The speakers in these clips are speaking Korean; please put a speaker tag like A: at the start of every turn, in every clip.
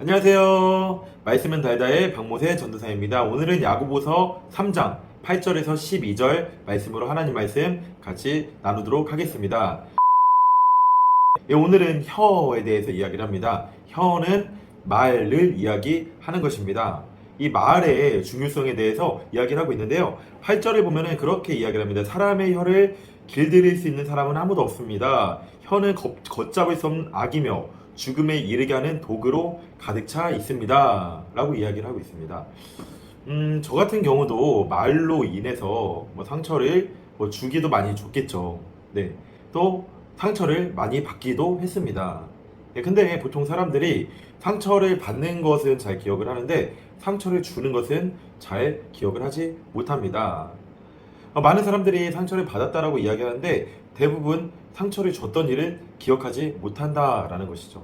A: 안녕하세요. 말씀은 달다의 박모세 전도사입니다. 오늘은 야고보서 3장 8절에서 12절 말씀으로 하나님 말씀 같이 나누도록 하겠습니다. 오늘은 혀에 대해서 이야기를 합니다. 혀는 말을 이야기하는 것입니다. 이 말의 중요성에 대해서 이야기를 하고 있는데요. 8절에 보면은 그렇게 이야기를 합니다. 사람의 혀를 길들일 수 있는 사람은 아무도 없습니다. 혀는 걷잡을 수 없는 악이며 죽음에 이르게 하는 도구로 가득 차 있습니다. 라고 이야기를 하고 있습니다. 저 같은 경우도 말로 인해서 상처를 주기도 많이 줬겠죠. 네. 또 상처를 많이 받기도 했습니다. 네, 근데 보통 사람들이 상처를 받는 것은 잘 기억을 하는데 상처를 주는 것은 잘 기억을 하지 못합니다. 많은 사람들이 상처를 받았다라고 이야기하는데 대부분 상처를 줬던 일을 기억하지 못한다라는 것이죠.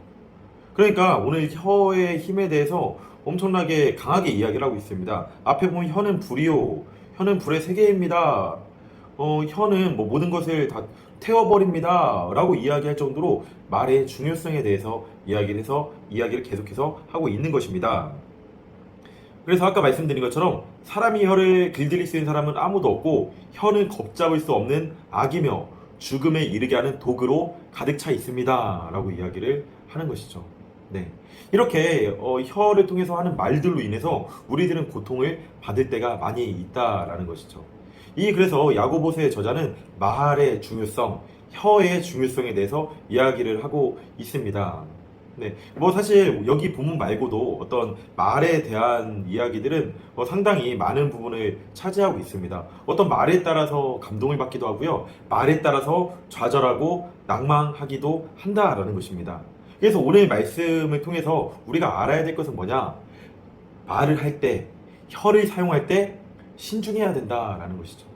A: 그러니까 오늘 혀의 힘에 대해서 엄청나게 강하게 이야기를 하고 있습니다. 앞에 보면 혀는 불이요, 혀는 불의 세계입니다. 혀는 모든 것을 다 태워버립니다 라고 이야기할 정도로 말의 중요성에 대해서 이야기를 계속해서 하고 있는 것입니다. 그래서 아까 말씀드린 것처럼 사람이 혀를 길들일 수 있는 사람은 아무도 없고 혀는 걷잡을 수 없는 악이며 죽음에 이르게 하는 도구로 가득 차 있습니다 라고 이야기를 하는 것이죠. 네. 이렇게 혀를 통해서 하는 말들로 인해서 우리들은 고통을 받을 때가 많이 있다라는 것이죠. 그래서 야고보서의 저자는 말의 중요성, 혀의 중요성에 대해서 이야기를 하고 있습니다. 네, 사실 여기 본문 말고도 어떤 말에 대한 이야기들은 상당히 많은 부분을 차지하고 있습니다. 어떤 말에 따라서 감동을 받기도 하고요, 말에 따라서 좌절하고 낭망하기도 한다라는 것입니다. 그래서 오늘 말씀을 통해서 우리가 알아야 될 것은 뭐냐? 말을 할 때, 혀를 사용할 때 신중해야 된다라는 것이죠.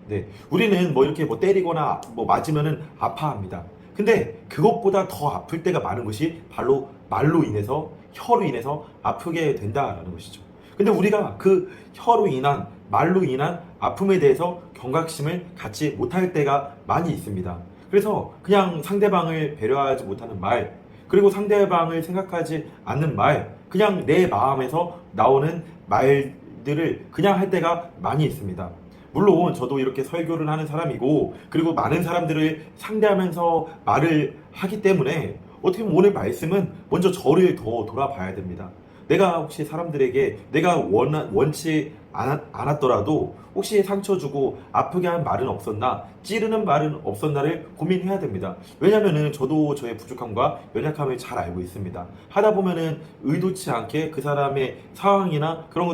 A: 네, 우리는 이렇게 때리거나 맞으면은 아파합니다. 근데 그것보다 더 아플 때가 많은 것이 바로 말로 인해서, 혀로 인해서 아프게 된다라는 것이죠. 근데 우리가 그 혀로 인한, 말로 인한 아픔에 대해서 경각심을 갖지 못할 때가 많이 있습니다. 그래서 그냥 상대방을 배려하지 못하는 말, 그리고 상대방을 생각하지 않는 말, 그냥 내 마음에서 나오는 말들을 그냥 할 때가 많이 있습니다. 물론 저도 이렇게 설교를 하는 사람이고, 그리고 많은 사람들을 상대하면서 말을 하기 때문에 어떻게 보면 오늘 말씀은 먼저 저를 더 돌아봐야 됩니다. 내가 혹시 사람들에게 내가 원치 않았더라도 혹시 상처 주고 아프게 한 말은 없었나, 찌르는 말은 없었나를 고민해야 됩니다. 왜냐면은 저도 저의 부족함과 연약함을 잘 알고 있습니다. 하다 보면은 의도치 않게 그 사람의 상황이나 그런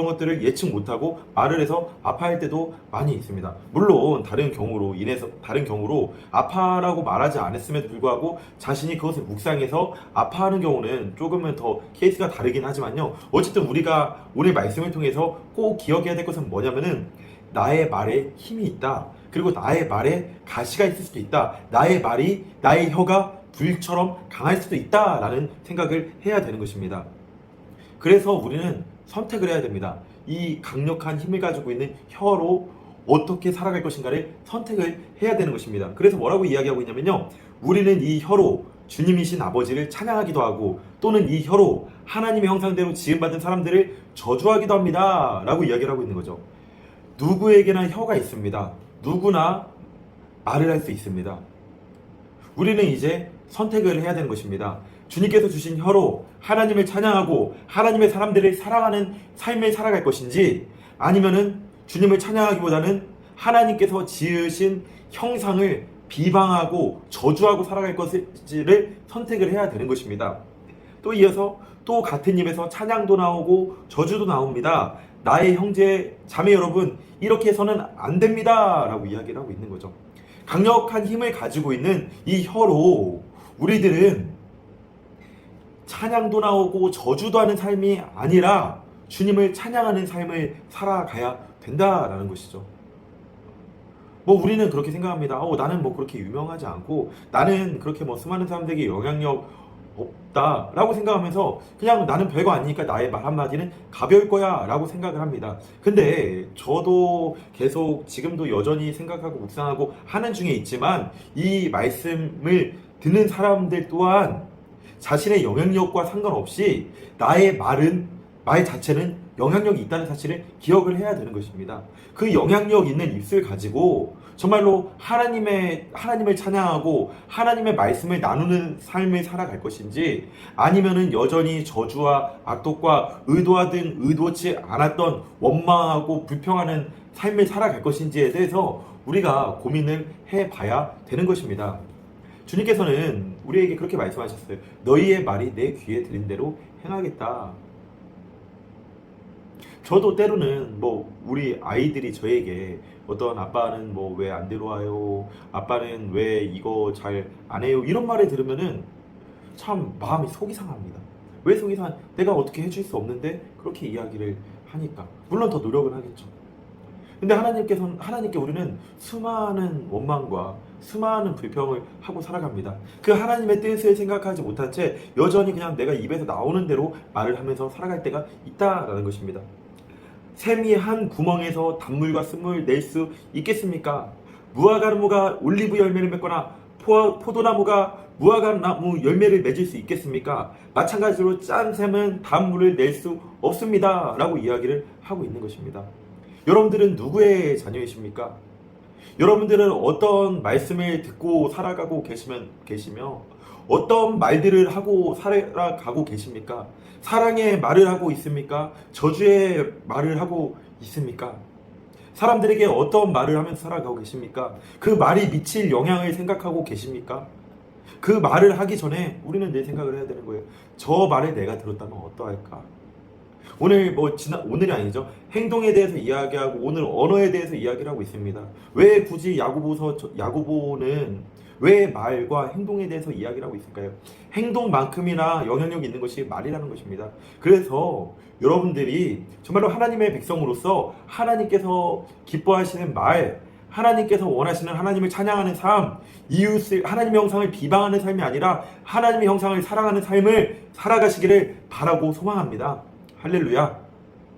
A: 것들을 예측 못하고 말을 해서 아파할 때도 많이 있습니다. 물론 다른 경우로 아파라고 말하지 않았음에도 불구하고 자신이 그것을 묵상해서 아파하는 경우는 조금은 더 케이스가 다르긴 하지만요. 어쨌든 우리가 오늘 말씀을 통해서 꼭 기억해야 될 것은 뭐냐면은 나의 말에 힘이 있다. 그리고 나의 말에 가시가 있을 수도 있다. 나의 혀가 불처럼 강할 수도 있다라는 생각을 해야 되는 것입니다. 그래서 우리는 선택을 해야 됩니다. 이 강력한 힘을 가지고 있는 혀로 어떻게 살아갈 것인가를 선택을 해야 되는 것입니다. 그래서 뭐라고 이야기하고 있냐면요, 우리는 이 혀로 주님이신 아버지를 찬양하기도 하고, 또는 이 혀로 하나님의 형상대로 지음받은 사람들을 저주하기도 합니다 라고 이야기를 하고 있는 거죠. 누구에게나 혀가 있습니다. 누구나 말을 할 수 있습니다. 우리는 이제 선택을 해야 되는 것입니다. 주님께서 주신 혀로 하나님을 찬양하고 하나님의 사람들을 사랑하는 삶을 살아갈 것인지, 아니면은 주님을 찬양하기보다는 하나님께서 지으신 형상을 비방하고 저주하고 살아갈 것인지를 선택을 해야 되는 것입니다. 또 이어서 또 같은 입에서 찬양도 나오고 저주도 나옵니다. 나의 형제 자매 여러분, 이렇게 해서는 안 됩니다 라고 이야기를 하고 있는 거죠. 강력한 힘을 가지고 있는 이 혀로 우리들은 찬양도 나오고 저주도 하는 삶이 아니라 주님을 찬양하는 삶을 살아가야 된다라는 것이죠. 우리는 그렇게 생각합니다. 나는 그렇게 유명하지 않고, 나는 그렇게 수많은 사람들에게 영향력 없다라고 생각하면서 그냥 나는 별거 아니니까 나의 말 한마디는 가벼울 거야 라고 생각을 합니다. 근데 저도 계속 지금도 여전히 생각하고 묵상하고 하는 중에 있지만, 이 말씀을 듣는 사람들 또한 자신의 영향력과 상관없이 나의 말 자체는 영향력이 있다는 사실을 기억을 해야 되는 것입니다. 그 영향력 있는 입술 가지고 정말로 하나님을 찬양하고 하나님의 말씀을 나누는 삶을 살아갈 것인지, 아니면은 여전히 저주와 악독과 의도하든 의도치 않았던 원망하고 불평하는 삶을 살아갈 것인지에 대해서 우리가 고민을 해봐야 되는 것입니다. 주님께서는 우리에게 그렇게 말씀하셨어요. 너희의 말이 내 귀에 들린 대로 행하겠다. 저도 때로는 우리 아이들이 저에게 어떤 아빠는 왜 안 들어와요, 아빠는 왜 이거 잘 안 해요, 이런 말을 들으면은 참 마음이 속이 상합니다. 왜 속이 상한? 내가 어떻게 해줄 수 없는데 그렇게 이야기를 하니까. 물론 더 노력을 하겠죠. 근데 하나님께 우리는 수많은 원망과 수많은 불평을 하고 살아갑니다. 그 하나님의 뜻을 생각하지 못한 채 여전히 그냥 내가 입에서 나오는 대로 말을 하면서 살아갈 때가 있다라는 것입니다. 샘이 한 구멍에서 단물과 쓴물 낼 수 있겠습니까? 무화과나무가 올리브 열매를 맺거나 포도나무가 무화과나무 열매를 맺을 수 있겠습니까? 마찬가지로 짠 샘은 단물을 낼 수 없습니다 라고 이야기를 하고 있는 것입니다. 여러분들은 누구의 자녀이십니까? 여러분들은 어떤 말씀을 듣고 살아가고 계시며 어떤 말들을 하고 살아가고 계십니까? 사랑의 말을 하고 있습니까? 저주의 말을 하고 있습니까? 사람들에게 어떤 말을 하면서 살아가고 계십니까? 그 말이 미칠 영향을 생각하고 계십니까? 그 말을 하기 전에 우리는 내 생각을 해야 되는 거예요. 저 말을 내가 들었다면 어떠할까? 오늘이 아니죠. 행동에 대해서 이야기하고 오늘 언어에 대해서 이야기를 하고 있습니다. 왜 굳이 야고보는 왜 말과 행동에 대해서 이야기를 하고 있을까요? 행동만큼이나 영향력이 있는 것이 말이라는 것입니다. 그래서 여러분들이 정말로 하나님의 백성으로서 하나님께서 기뻐하시는 말, 하나님께서 원하시는 하나님을 찬양하는 삶, 하나님의 형상을 비방하는 삶이 아니라 하나님의 형상을 사랑하는 삶을 살아가시기를 바라고 소망합니다. 할렐루야.